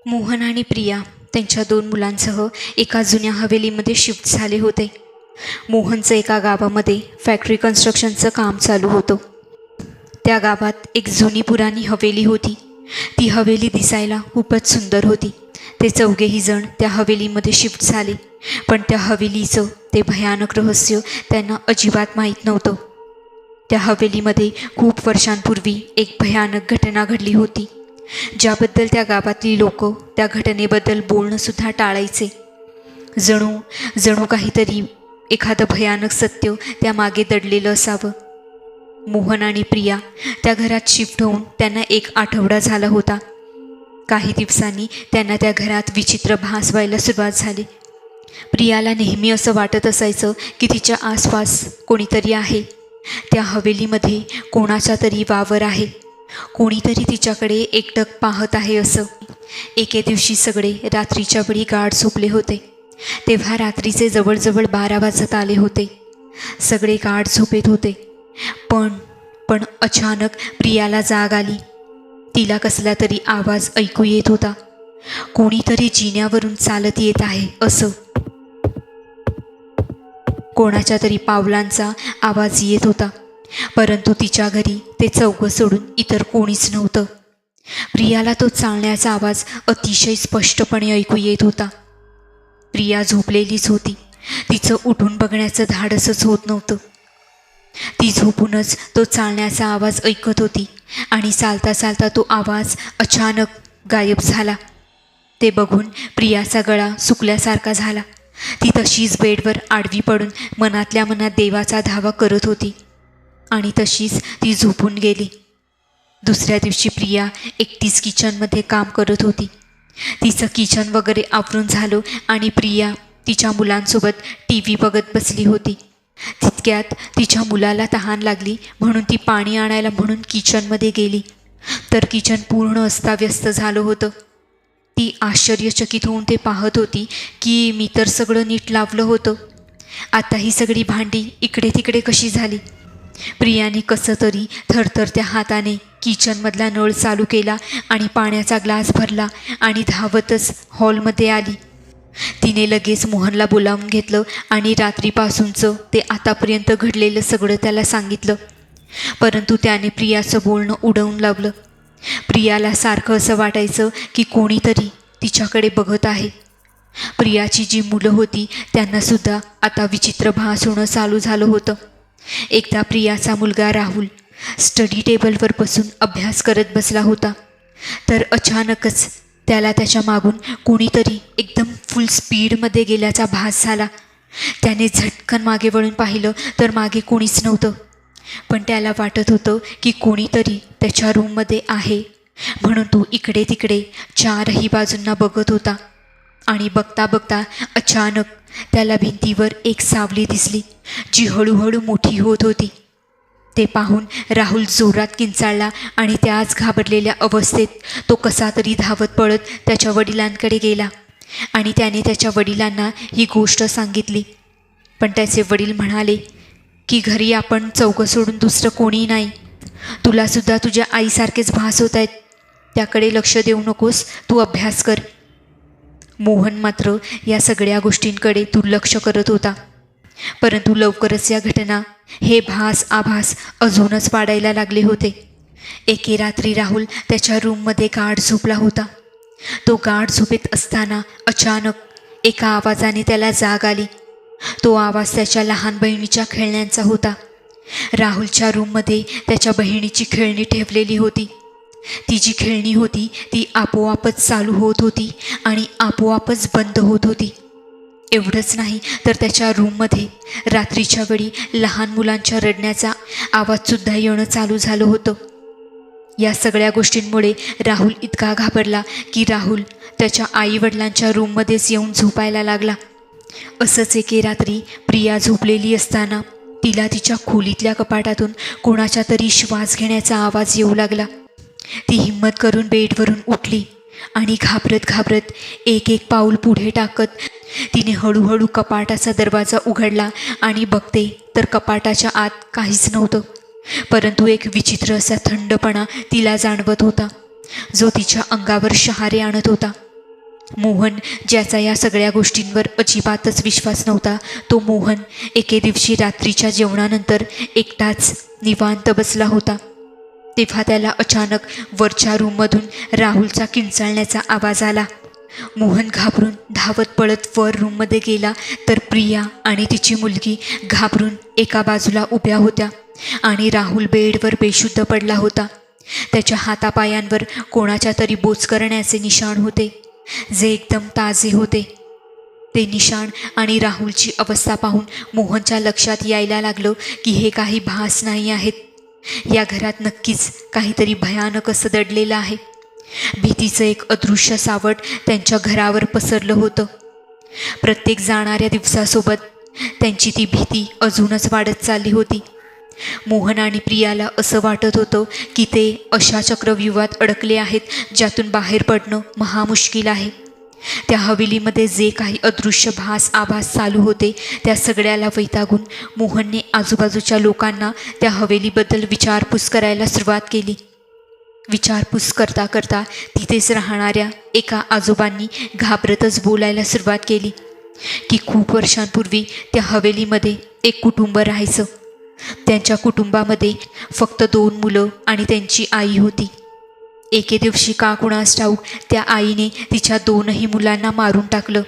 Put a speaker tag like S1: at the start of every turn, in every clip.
S1: मोहन आणि प्रिया त्यांच्या 2 मुलांसह एका जुन्या हवेलीमध्ये शिफ्ट झाले होते. मोहनचं एका गावामध्ये फॅक्टरी कन्स्ट्रक्शनचं काम चालू होतं. त्या गावात एक जुनी पुराणी हवेली होती. ती हवेली दिसायला खूपच सुंदर होती. ते चौघेही जण त्या हवेलीमध्ये शिफ्ट झाले, पण त्या हवेलीचं ते भयानक रहस्य त्यांना अजिबात माहीत नव्हतं. त्या हवेलीमध्ये खूप वर्षांपूर्वी एक भयानक घटना घडली होती, ज्याबद्दल त्या गावातली लोक त्या घटनेबद्दल बोलणंसुद्धा टाळायचे. जणू काहीतरी एखादं भयानक सत्य त्यामागे दडलेलं असावं. मोहन आणि प्रिया त्या घरात शिफ्ट होऊन त्यांना 1 आठवडा झाला होता. काही दिवसांनी त्यांना त्या घरात विचित्र भास व्हायला सुरुवात झाली. प्रियाला नेहमी असं वाटत असायचं की तिच्या आसपास कोणीतरी आहे. त्या हवेलीमध्ये कोणाचा तरी वावर आहे, कोणीतरी तिच्याकडे एकटक पाहत आहे असं. एके दिवशी सगळे रात्रीच्या वेळी गाढ झोपले होते. तेव्हा रात्रीचे जवळजवळ 12 वाजत आले होते. सगळे गाढ झोपेत होते. पण अचानक प्रियाला जाग आली. तिला कसला तरी आवाज ऐकू येत होता. कोणीतरी जिन्यावरून चालत येत आहे असं. कोणाच्या तरी पावलांचा आवाज येत होता, परंतु तिच्या घरी ते चौघं सोडून इतर कोणीच नव्हतं. प्रियाला तो चालण्याचा आवाज अतिशय स्पष्टपणे ऐकू येत होता. प्रिया झोपलेलीच होती. तिचं उठून बघण्याचं धाडसच होत नव्हतं. ती झोपूनच तो चालण्याचा आवाज ऐकत होती आणि चालता चालता तो आवाज अचानक गायब झाला. ते बघून प्रियाचा गळा सुकल्यासारखा झाला. ती तशीच बेडवर आडवी पडून मनातल्या मनात देवाचा धावा करत होती आणि तशीच ती झोपून गेली. दुसऱ्या दिवशी प्रिया एकटीच किचनमध्ये काम करत होती. तिचं किचन वगैरे आवरून झालं आणि प्रिया तिच्या मुलांसोबत TV बघत बसली होती. तितक्यात तिच्या मुलाला तहान लागली, म्हणून ती पाणी आणायला म्हणून किचनमध्ये गेली, तर किचन पूर्ण अस्ताव्यस्त झालं होतं. ती आश्चर्यचकित होऊन ते पाहत होती की मी तर सगळं नीट लावलं होतं, आता ही सगळी भांडी इकडे तिकडे कशी झाली. प्रियाने कसं तरी थरथरत्या हाताने किचनमधला नळ चालू केला आणि पाण्याचा ग्लास भरला आणि धावतच हॉलमध्ये आली. तिने लगेच मोहनला बोलावून घेतलं आणि रात्रीपासूनचं ते आतापर्यंत घडलेलं सगळं त्याला सांगितलं. परंतु त्याने प्रियाचं बोलणं उडवून लावलं. प्रियाला सारखं असं वाटायचं की कोणीतरी तिच्याकडे बघत आहे. प्रियाची जी मुलं होती त्यांनासुद्धा आता विचित्र भास होणं चालू झालं होतं. एकदा प्रियाचा मुलगा राहुल स्टडी टेबलवर बसून अभ्यास करत बसला होता, तर अचानकच त्याला त्याच्या मागून कोणीतरी एकदम फुल स्पीडमध्ये गेल्याचा भास झाला. त्याने झटकन मागे वळून पाहिलं तर मागे कोणीच नव्हतं, पण त्याला वाटत होतं की कोणीतरी त्याच्या रूममध्ये आहे, म्हणून तो इकडे तिकडे 4ही बाजूंना बघत होता. आणि बघता बघता अचानक त्याला भिंतीवर एक सावली दिसली, जी हळूहळू मोठी होत होती. ते पाहून राहुल जोरात किंचाळला आणि त्याच घाबरलेल्या अवस्थेत तो कसा तरी धावत पळत त्याच्या वडिलांकडे गेला आणि त्याने त्याच्या वडिलांना ही गोष्ट सांगितली. पण त्याचे वडील म्हणाले की घरी आपण चौघं सोडून दुसरं कोणी नाही. तुलासुद्धा तुझ्या आईसारखेच भास होत आहेत, त्याकडे लक्ष देऊ नकोस, तू अभ्यास कर. मोहन मात्र या सगळ्या गोष्टींकडे दुर्लक्ष करत होता. परंतु लवकरच या घटना, हे आभास अजूनच वाढायला लागले होते. एके रात्री राहुल त्याच्या रूममध्ये गाढ झोपला होता. तो गाढ झोपेत असताना अचानक एका आवाजाने त्याला जाग आली. तो आवाज त्याच्या लहान बहिणीच्या खेळण्यांचा होता. राहुलच्या रूममध्ये त्याच्या बहिणीची खेळणी ठेवलेली होती. ती जी खेळणी होती ती आपोआपच चालू होत होती आणि आपोआपच बंद होत होती. एवढंच नाही तर त्याच्या रूममध्ये रात्रीच्या वेळी लहान मुलांच्या रडण्याचा आवाजसुद्धा येणं चालू झालं होतं. या सगळ्या गोष्टींमुळे राहुल इतका घाबरला की राहुल त्याच्या आईवडिलांच्या रूममध्येच येऊन झोपायला लागला. असंच एके रात्री प्रिया झोपलेली असताना तिला तिच्या खोलीतल्या कपाटातून कोणाच्या तरी श्वास घेण्याचा आवाज येऊ लागला. ती हिम्मत करून बेडवरून उठली आणि घाबरत एक पाऊल पुढे टाकत तिने हळूहळू कपाटाचा दरवाजा उघडला आणि बघते तर कपाटाच्या आत काहीच नव्हतं, परंतु एक विचित्र असा थंडपणा तिला जाणवत होता, जो तिच्या अंगावर शहारे आणत होता. मोहन, ज्याचा या सगळ्या गोष्टींवर अजिबातच विश्वास नव्हता, तो मोहन एके दिवशी रात्रीच्या जेवणानंतर एकटाच निवांत बसला होता. तेव्हा त्याला अचानक वरच्या रूममधून राहुलचा किंचाळण्याचा आवाज आला. मोहन घाबरून धावत पळत वर रूममध्ये गेला तर प्रिया आणि तिची मुलगी घाबरून एका बाजूला उभ्या होत्या आणि राहुल बेडवर बेशुद्ध पडला होता. त्याच्या हातापायांवर कोणाच्या तरी बोचकरण्याचे निशाण होते, जे एकदम ताजे होते. ते निशाण आणि राहुलची अवस्था पाहून मोहनच्या लक्षात यायला लागलं की हे काही भास नाही आहेत. या घरात नक्कीच काहीतरी भयानक असं दडलेलं आहे. भीतीचं एक अदृश्य सावट त्यांच्या घरावर पसरलं होतं. प्रत्येक जाणाऱ्या दिवसासोबत त्यांची ती भीती अजूनच वाढत चालली होती. मोहन आणि प्रियाला असं वाटत होतं की ते अशा चक्रव्यूहात अडकले आहेत ज्यातून बाहेर पडणं महामुश्किल आहे. त्या हवेलीमध्ये जे काही अदृश्य आभास चालू होते त्या सगळ्याला वैतागून मोहनने आजूबाजूच्या लोकांना त्या हवेलीबद्दल विचारपूस करायला सुरुवात केली. विचारपूस करता करता तिथेच राहणाऱ्या एका आजोबांनी घाबरतच बोलायला सुरुवात केली की खूप वर्षांपूर्वी त्या हवेलीमध्ये एक कुटुंब राहायचं. त्यांच्या कुटुंबामध्ये फक्त 2 मुलं आणि त्यांची आई होती. एके दिवशी का कुणास ठाऊक त्या आईने तिच्या 2ही मुलांना मारून टाकलं,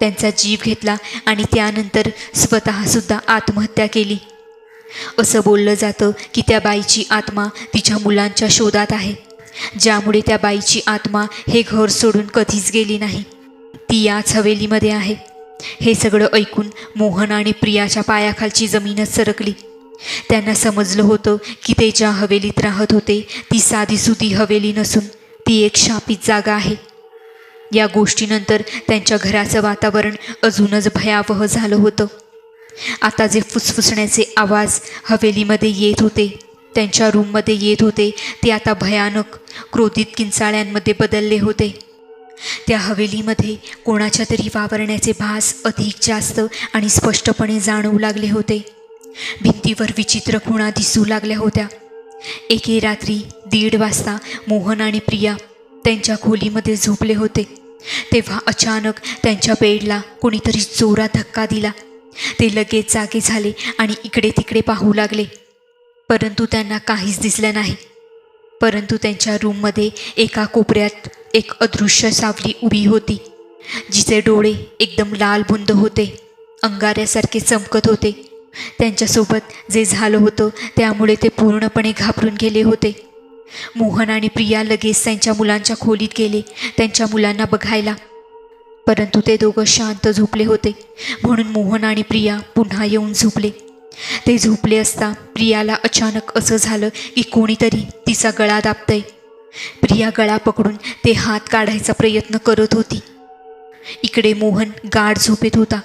S1: त्यांचा जीव घेतला आणि त्यानंतर स्वतःसुद्धा आत्महत्या केली. असं बोललं जातं की त्या बाईची आत्मा तिच्या मुलांच्या शोधात आहे, ज्यामुळे त्या बाईची आत्मा हे घर सोडून कधीच गेली नाही. ती याच हवेलीमध्ये आहे. हे सगळं ऐकून मोहन आणि प्रियाच्या पायाखालची जमीनच सरकली. त्यांना समजलं होतं की ते ज्या हवेलीत राहत होते ती साधीसुधी हवेली नसून ती एक शापित जागा आहे. या गोष्टीनंतर त्यांच्या घराचं वातावरण अजूनच भयावह झालं होतं. आता जे फुसफुसण्याचे आवाज हवेलीमध्ये येत होते, त्यांच्या रूममध्ये येत होते, ते आता भयानक क्रोधित किंचाळ्यांमध्ये बदलले होते. त्या हवेलीमध्ये कोणाच्या तरी वावरण्याचे भास अधिक जास्त आणि स्पष्टपणे जाणवू लागले होते. भिंतीवर विचित्र खुणा दिसू लागल्या होत्या. एके रात्री 1:30 वाजता मोहन आणि प्रिया त्यांच्या खोलीमध्ये झोपले होते. तेव्हा अचानक त्यांच्या बेडला कोणीतरी जोरात धक्का दिला. ते लगेच जागे झाले आणि इकडे तिकडे पाहू लागले, परंतु त्यांना काहीच दिसलं नाही. परंतु त्यांच्या रूममध्ये एका कोपऱ्यात एक अदृश्य सावली उभी होती, जिचे डोळे एकदम लालबुंद होते, अंगाऱ्यासारखे चमकत होते. त्यांच्यासोबत जे झालं होतं त्यामुळे ते पूर्णपणे घाबरून गेले होते. मोहन आणि प्रिया लगेच त्यांच्या मुलांच्या खोलीत गेले त्यांच्या मुलांना बघायला, परंतु ते दोघं शांत झोपले होते. म्हणून मोहन आणि प्रिया पुन्हा येऊन झोपले. ते झोपले असता प्रियाला अचानक असं झालं की कोणीतरी तिचा गळा दाबतंय. प्रिया गळा पकडून ते हात काढायचा प्रयत्न करत होती. इकडे मोहन गाढ झोपेत होता.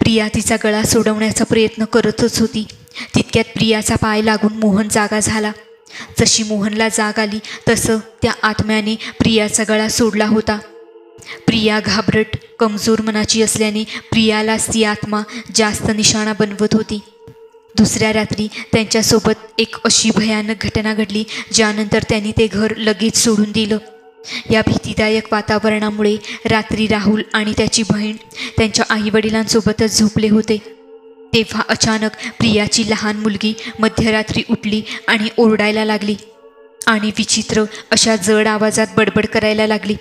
S1: प्रिया तिचा गळा सोडवण्याचा प्रयत्न करतच होती. तितक्यात प्रियाचा पाय लागून मोहन जागा झाला. जशी मोहनला जाग आली तसं त्या आत्म्याने प्रियाचा गळा सोडला होता. प्रिया घाबरट कमजोर मनाची असल्याने प्रियालाच ती आत्मा जास्त निशाणा बनवत होती. दुसऱ्या रात्री त्यांच्यासोबत एक अशी भयानक घटना घडली ज्यानंतर त्यांनी ते घर लगेच सोडून दिलं. या भीतीदायक वातावरणामुळे रात्री राहुल आणि त्याची बहीण त्यांच्या आईवडिलांसोबतच झोपले होते. तेव्हा अचानक प्रियाची लहान मुलगी मध्यरात्री उठली आणि ओरडायला लागली आणि विचित्र अशा जड आवाजात बडबड करायला लागली.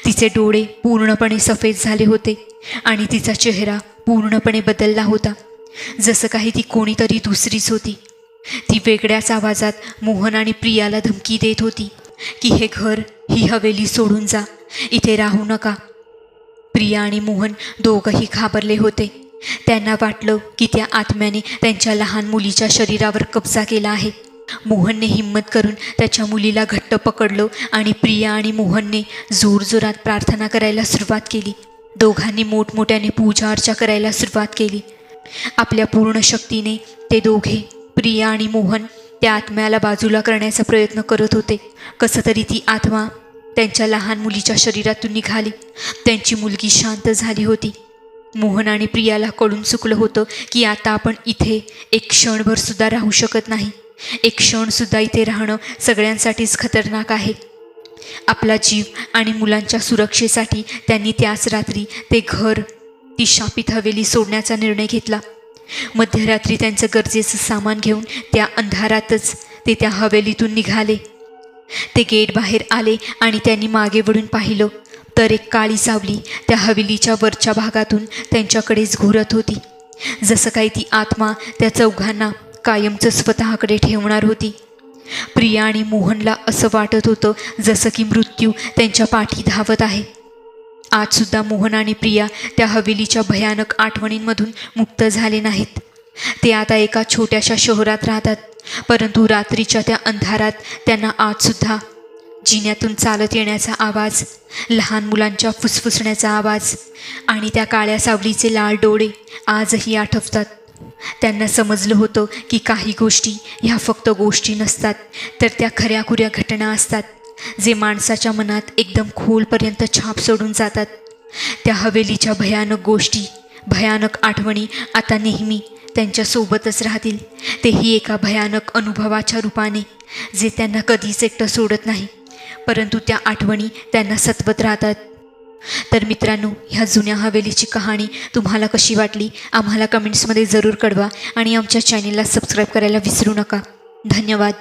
S1: तिचे डोळे पूर्णपणे सफेद झाले होते आणि तिचा चेहरा पूर्णपणे बदलला होता, जसं काही ती कोणीतरी दुसरीच होती. ती वेगळ्याच आवाजात मोहन आणि प्रियाला धमकी देत होती की हे घर, ही हवेली सोडून जा, इथे राहू नका. प्रिया आणि मोहन दोघंही घाबरले होते. त्यांना वाटलं की त्या आत्म्याने त्यांच्या लहान मुलीच्या शरीरावर कब्जा केला आहे. मोहनने हिम्मत करून त्याच्या मुलीला घट्ट पकडलं आणि प्रिया आणि मोहनने जोरजोरात प्रार्थना करायला सुरुवात केली. दोघांनी मोठमोठ्याने पूजा अर्चा करायला सुरुवात केली. आपल्या पूर्ण शक्तीने ते दोघे, प्रिया आणि मोहन, त्या आत्म्याला बाजूला करण्याचा प्रयत्न करत होते. कसं तरी ती आत्मा त्यांच्या लहान मुलीच्या शरीरातून निघाली. त्यांची मुलगी शांत झाली होती. मोहन आणि प्रियाला कळून चुकलं होतं की आता आपण इथे एक क्षणभरसुद्धा राहू शकत नाही. एक क्षणसुद्धा इथे राहणं सगळ्यांसाठीच खतरनाक आहे. आपला जीव आणि मुलांच्या सुरक्षेसाठी त्यांनी त्याच रात्री ते घर, ती शापित हवेली सोडण्याचा निर्णय घेतला. मध्यरात्री त्यांचं गरजेचं सामान घेऊन त्या अंधारातच ते त्या हवेलीतून निघाले. ते गेट बाहेर आले आणि त्यांनी मागे वळून पाहिलं तर एक काळी सावली त्या हवेलीच्या वरच्या भागातून त्यांच्याकडेच घुरत होती. जसं काही ती आत्मा त्या चौघांना कायमचं स्वतःकडे ठेवणार होती. प्रिया आणि मोहनला असं वाटत होतं जसं की मृत्यू त्यांच्या पाठी धावत आहे. आजसुद्धा मोहन आणि प्रिया त्या हवेलीच्या भयानक आठवणींमधून मुक्त झाले नाहीत. ते आता एका छोट्याशा शहरात राहतात, परंतु रात्रीच्या त्या अंधारात त्यांना आजसुद्धा जिन्यातून चालत येण्याचा आवाज, लहान मुलांच्या फुसफुसण्याचा आवाज आणि त्या काळ्या सावलीचे लाल डोळे आजही आठवतात. त्यांना समजलं होतं की काही गोष्टी ह्या फक्त गोष्टी नसतात, तर त्या खऱ्याखुऱ्या घटना असतात जे माणसाच्या मनात एकदम खोलपर्यंत छाप सोडून जातात. त्या हवेलीच्या भयानक गोष्टी, भयानक आठवणी आता नेहमी त्यांच्यासोबतच राहतील, तेही एका भयानक अनुभवाच्या रूपाने, जे त्यांना कधीच एकटं सोडत नाही, परंतु त्या आठवणी त्यांना सतवत राहतात. तर मित्रांनो, ह्या जुन्या हवेलीची कहाणी तुम्हाला कशी वाटली आम्हाला कमेंट्समध्ये जरूर कळवा आणि आमच्या चॅनेलला सबस्क्राईब करायला विसरू नका. धन्यवाद.